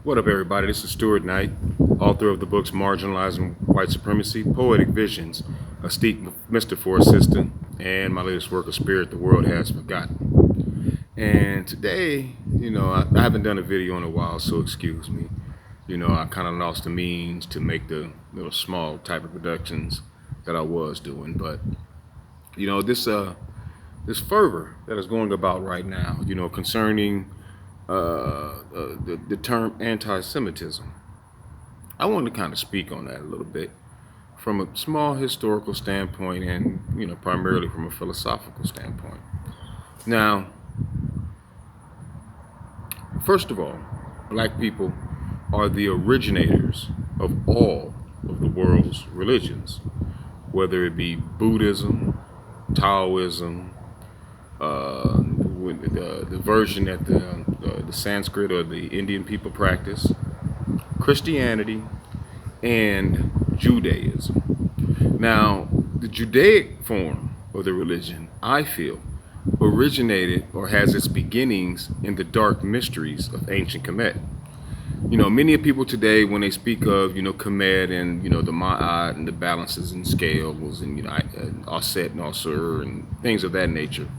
What up, everybody? This is Stuart Knight, author of the books Marginalizing White Supremacy, Poetic Visions, A Steep Metaphor Assistant, and my latest work, A Spirit the World Has Forgotten. And today, I haven't done a video in a while, so excuse me. I kind of lost the means to make the little small type of productions that I was doing. But, this fervor that is going about right now, concerning the term anti-Semitism. I want to kind of speak on that a little bit from a small historical standpoint and, primarily from a philosophical standpoint. Now, first of all, black people are the originators of all of the world's religions, whether it be Buddhism, Taoism, the version that the Sanskrit or the Indian people practice, Christianity, and Judaism. Now, the Judaic form of the religion, I feel, originated or has its beginnings in the dark mysteries of ancient Kemet. Many people today, when they speak of, Kemet and, the Ma'at and the balances and scales and, Aset and Asur and things of that nature,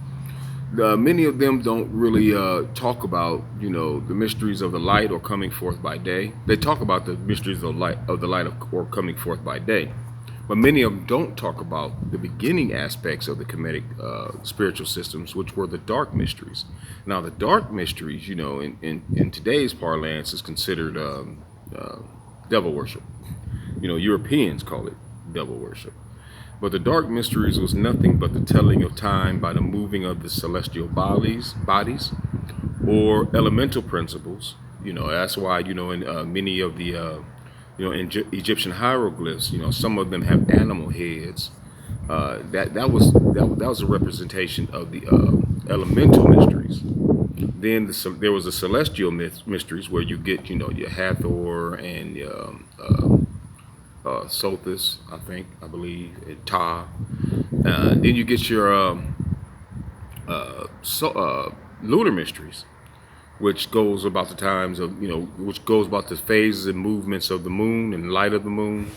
many of them don't really talk about, the mysteries of the light or coming forth by day. They talk about the mysteries of the light or coming forth by day. But many of them don't talk about the beginning aspects of the Kemetic spiritual systems, which were the dark mysteries. Now, the dark mysteries, in today's parlance, is considered devil worship. Europeans call it devil worship. But the dark mysteries was nothing but the telling of time by the moving of the celestial bodies, or elemental principles. That's why, in many of the in Egyptian hieroglyphs, some of them have animal heads. That was a representation of the elemental mysteries. Then there was the celestial mysteries where you get, your Hathor and Sothis, I believe, and Ta. Then you get your lunar mysteries, which goes about the times of, which goes about the phases and movements of the moon and light of the moon,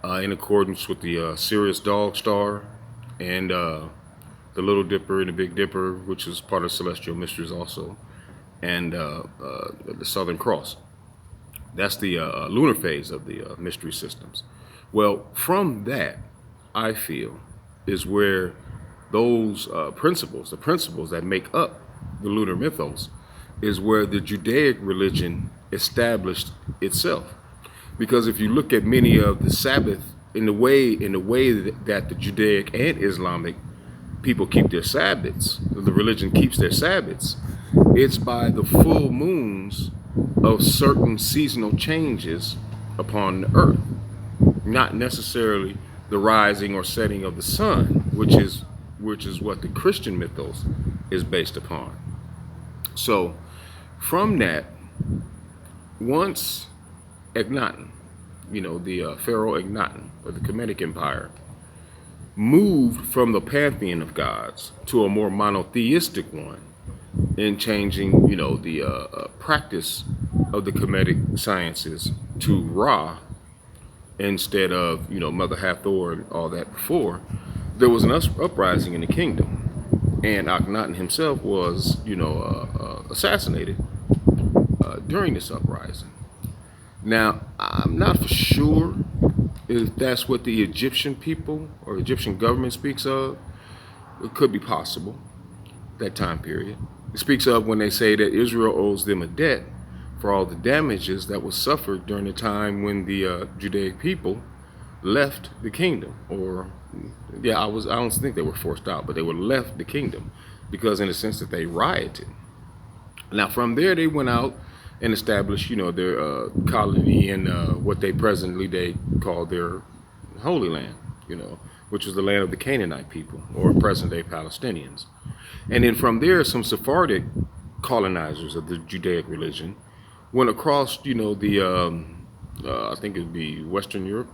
in accordance with the Sirius Dog Star and the Little Dipper and the Big Dipper, which is part of celestial mysteries also, and the Southern Cross. That's the lunar phase of the mystery systems. Well, from that, I feel, is where those principles, the principles that make up the lunar mythos, is where the Judaic religion established itself. Because if you look at many of the Sabbath, in the way that the Judaic and Islamic people keep their Sabbaths, the religion keeps their Sabbaths, it's by the full moons of certain seasonal changes upon the earth, not necessarily the rising or setting of the sun, which is what the Christian mythos is based upon. So from that, once Akhenaten, the Pharaoh Akhenaten of the Kemetic Empire, moved from the pantheon of gods to a more monotheistic one, in changing, the practice of the Kemetic sciences to Ra instead of, Mother Hathor and all that before, there was an uprising in the kingdom. And Akhenaten himself was, assassinated during this uprising. Now, I'm not for sure if that's what the Egyptian people or Egyptian government speaks of. It could be possible, that time period. It speaks of when they say that Israel owes them a debt for all the damages that was suffered during the time when the Judaic people left the kingdom. Or, I don't think they were forced out, but they were left the kingdom because, in the sense that they rioted. Now, from there, they went out and established, their colony in what they call their Holy Land, which was the land of the Canaanite people, or present-day Palestinians. And then from there, some Sephardic colonizers of the Judaic religion went across, I think it'd be Western Europe.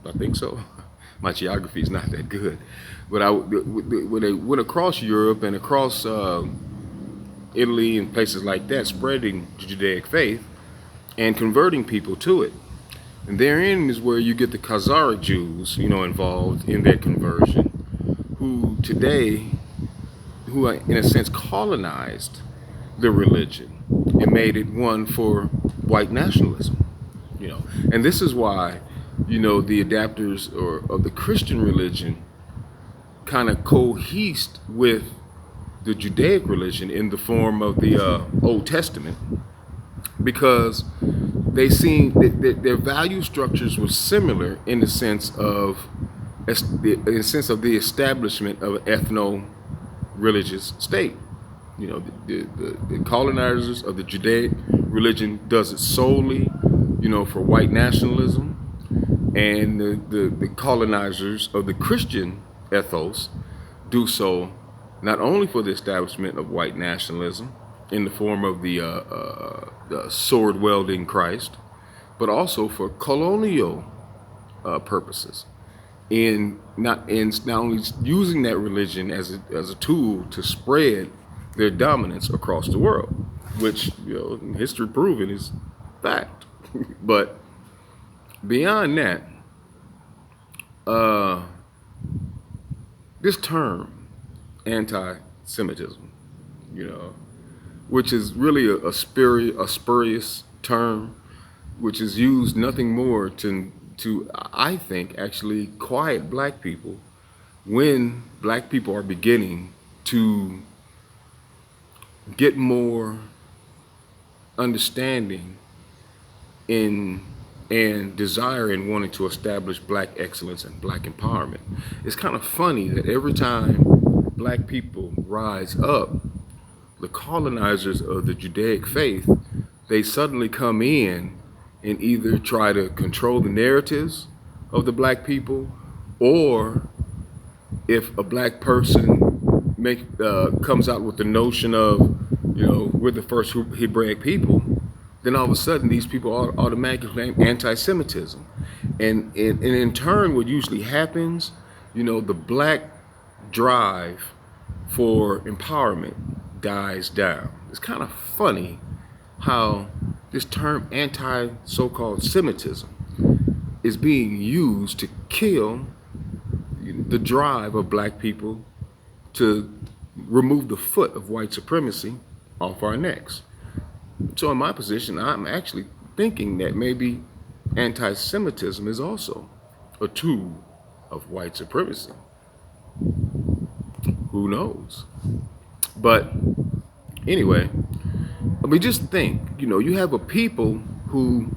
I think so. My geography is not that good. But when they went across Europe and across Italy and places like that, spreading the Judaic faith, and converting people to it. And therein is where you get the Khazaric Jews, involved in that conversion, who today, who are, in a sense, colonized the religion and made it one for white nationalism. And this is why, the adapters of the Christian religion kind of cohesed with the Judaic religion in the form of the Old Testament, because they seen that their value structures were similar in the sense of the establishment of an ethno-religious state. The colonizers of the Judaic religion does it solely, for white nationalism, and the colonizers of the Christian ethos do so not only for the establishment of white nationalism in the form of the sword-wielding Christ, but also for colonial purposes, in not only using that religion as a tool to spread their dominance across the world, which history proven is fact. But beyond that, this term, anti-Semitism, which is really a spurious term, which is used nothing more to I think actually quiet black people when black people are beginning to get more understanding in and desire in wanting to establish black excellence and black empowerment. It's kind of funny that every time black people rise up, the colonizers of the Judaic faith, they suddenly come in and either try to control the narratives of the black people, or if a black person comes out with the notion of, we're the first Hebraic people, then all of a sudden these people automatically claim anti-Semitism. And in turn, what usually happens, the black drive for empowerment dies down. It's kind of funny how this term anti-so-called Semitism is being used to kill the drive of black people to remove the foot of white supremacy off our necks. So in my position, I'm actually thinking that maybe anti-Semitism is also a tool of white supremacy. Who knows? But anyway, just think, you have a people who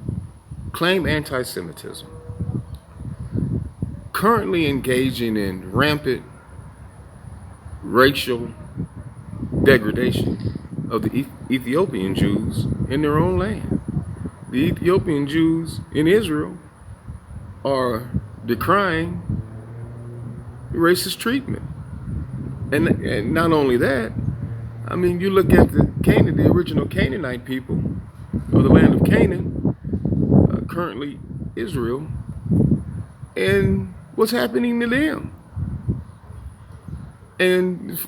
claim anti-Semitism, currently engaging in rampant racial degradation of the Ethiopian Jews in their own land. The Ethiopian Jews in Israel are decrying racist treatment. And not only that, you look at the original Canaanite people of the land of Canaan, currently Israel, and what's happening to them. And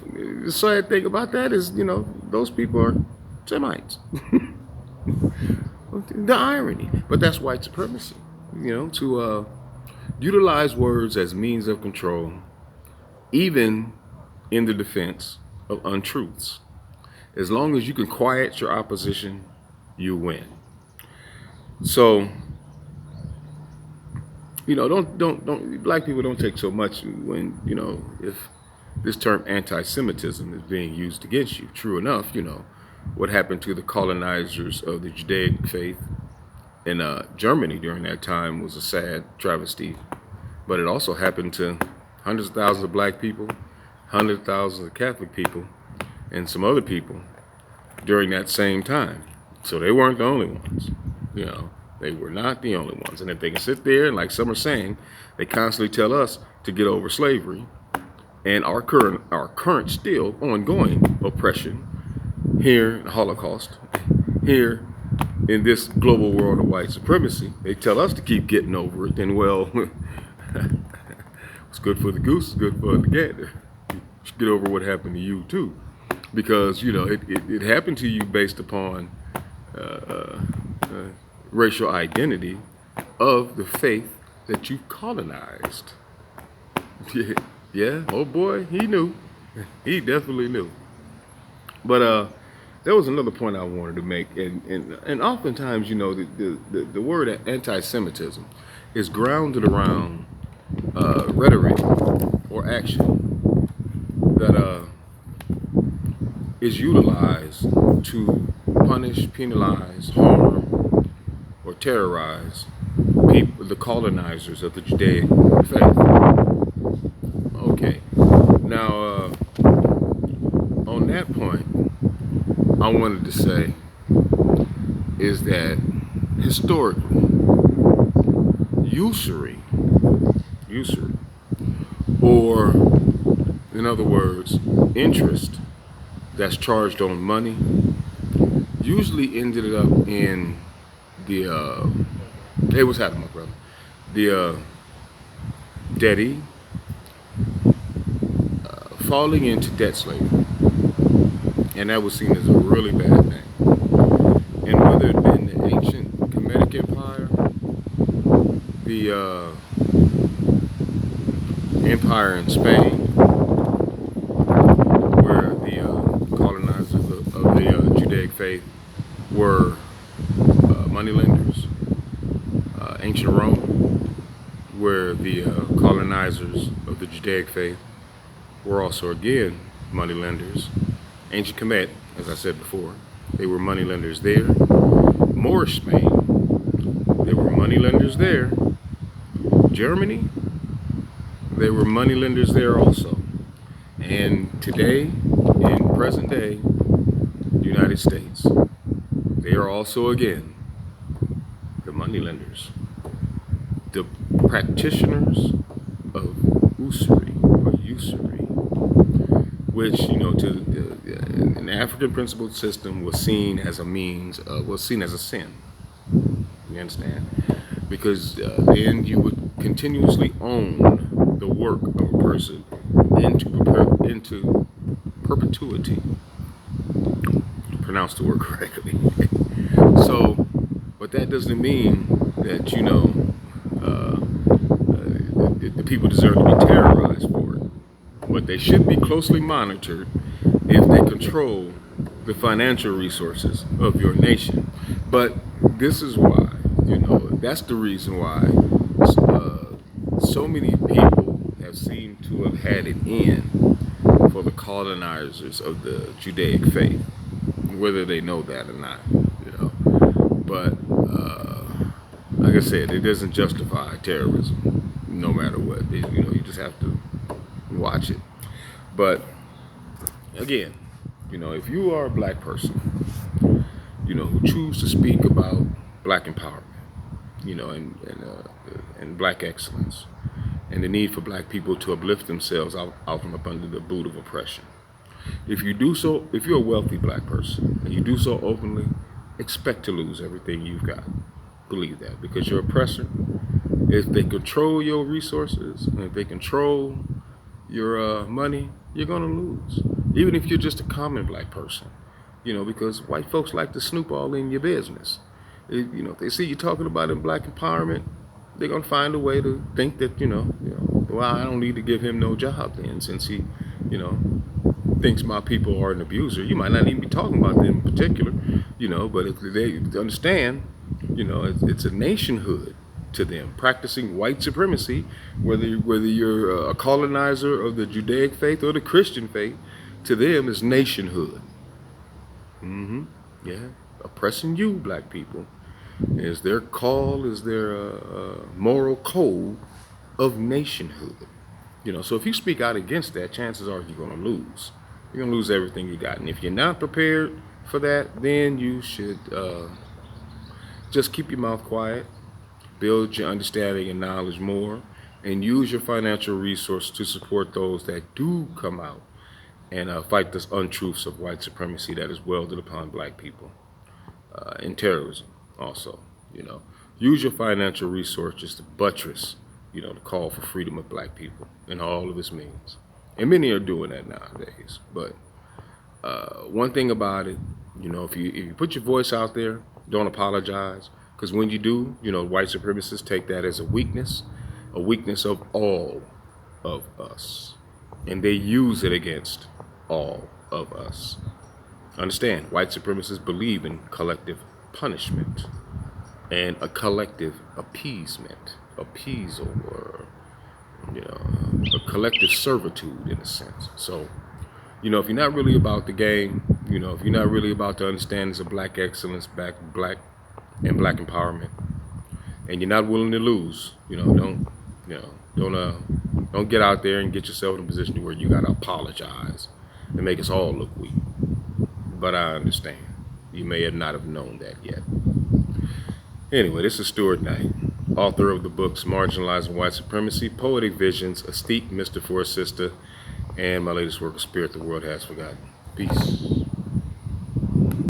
the sad thing about that is, those people are Semites. The irony. But that's white supremacy, to utilize words as means of control, even in the defense of untruths. As long as you can quiet your opposition, you win. So, don't black people don't take so much when, if this term anti-Semitism is being used against you. True enough, what happened to the colonizers of the Judaic faith in Germany during that time was a sad travesty. But it also happened to hundreds of thousands of black people, hundreds of thousands of Catholic people, and some other people during that same time. So they weren't the only ones. They were not the only ones. And if they can sit there and, like some are saying, they constantly tell us to get over slavery and our current still ongoing oppression here in the Holocaust, here in this global world of white supremacy, they tell us to keep getting over it, then well, what's good for the goose is good for the gander. You should get over what happened to you too. Because, it happened to you based upon racial identity of the faith that you colonized. Yeah, oh boy, he knew. He definitely knew. But there was another point I wanted to make, and oftentimes, the word anti-Semitism is grounded around rhetoric or action that is utilized to punish, penalize, harm, or terrorize people, the colonizers of the Judaic faith. Okay, now on that point, I wanted to say is that historically, usury, or in other words, interest that's charged on money, usually ended up in the hey, what's happening, my brother? The debtee falling into debt slavery, and that was seen as a really bad thing. And whether it been the ancient Kemetic Empire, the empire in Spain, where the colonizers of the Judaic faith were moneylenders, ancient Rome, where the colonizers of the Judaic faith were also again moneylenders. Ancient Kemet, as I said before, they were moneylenders there. Moorish Spain, they were moneylenders there. Germany, they were moneylenders there also. And today, in present day, United States, they are also again the moneylenders, the practitioners of usury, which, an African principled system was seen as a means, was seen as a sin. You understand? Because then you would continuously own the work of a person into perpetuity. To pronounce the word correctly. So, but that doesn't mean that the people deserve to be terrorized for it. But they should be closely monitored if they control the financial resources of your nation. But this is why, that's the reason why so many people have seemed to have had it in for the colonizers of the Judaic faith, whether they know that or not, But like I said, it doesn't justify terrorism, no matter what. You just have to watch it. But again, if you are a black person, who choose to speak about black empowerment, and black excellence, and the need for black people to uplift themselves out from up under the boot of oppression. If you do so, if you're a wealthy black person and you do so openly, expect to lose everything you've got. Believe that, because your oppressor, if they control your resources and if they control your money, you're gonna lose. Even if you're just a common black person, because white folks like to snoop all in your business. If they see you talking about in black empowerment, they're gonna find a way to think that well, I don't need to give him no job then, since he, thinks my people are an abuser. You might not even be talking about them in particular, but if they understand, it's a nationhood to them, practicing white supremacy, whether you're a colonizer of the Judaic faith or the Christian faith, to them is nationhood. Yeah, oppressing you, black people, is their call, is their moral code of nationhood. So if you speak out against that, chances are you're going to lose. You're going to lose everything you got. And if you're not prepared for that, then you should just keep your mouth quiet, build your understanding and knowledge more, and use your financial resources to support those that do come out and fight the untruths of white supremacy that is welded upon black people, and terrorism also. Use your financial resources to buttress, the call for freedom of black people in all of its means. And many are doing that nowadays. But one thing about it, if you put your voice out there, don't apologize, Because when you do, white supremacists take that as a weakness of all of us. And they use it against all of us. Understand, white supremacists believe in collective punishment and a collective appeasal, or, a collective servitude in a sense. So, if you're not really about the game, if you're not really about the understandings of black excellence, black empowerment, and you're not willing to lose, don't get out there and get yourself in a position where you gotta apologize and make us all look weak. But I understand. You may not have known that yet. Anyway, this is Stuart Knight, author of the books Marginalizing White Supremacy, Poetic Visions, A Steep Mister for a Sister, and my latest work, A Spirit the World Has Forgotten. Peace.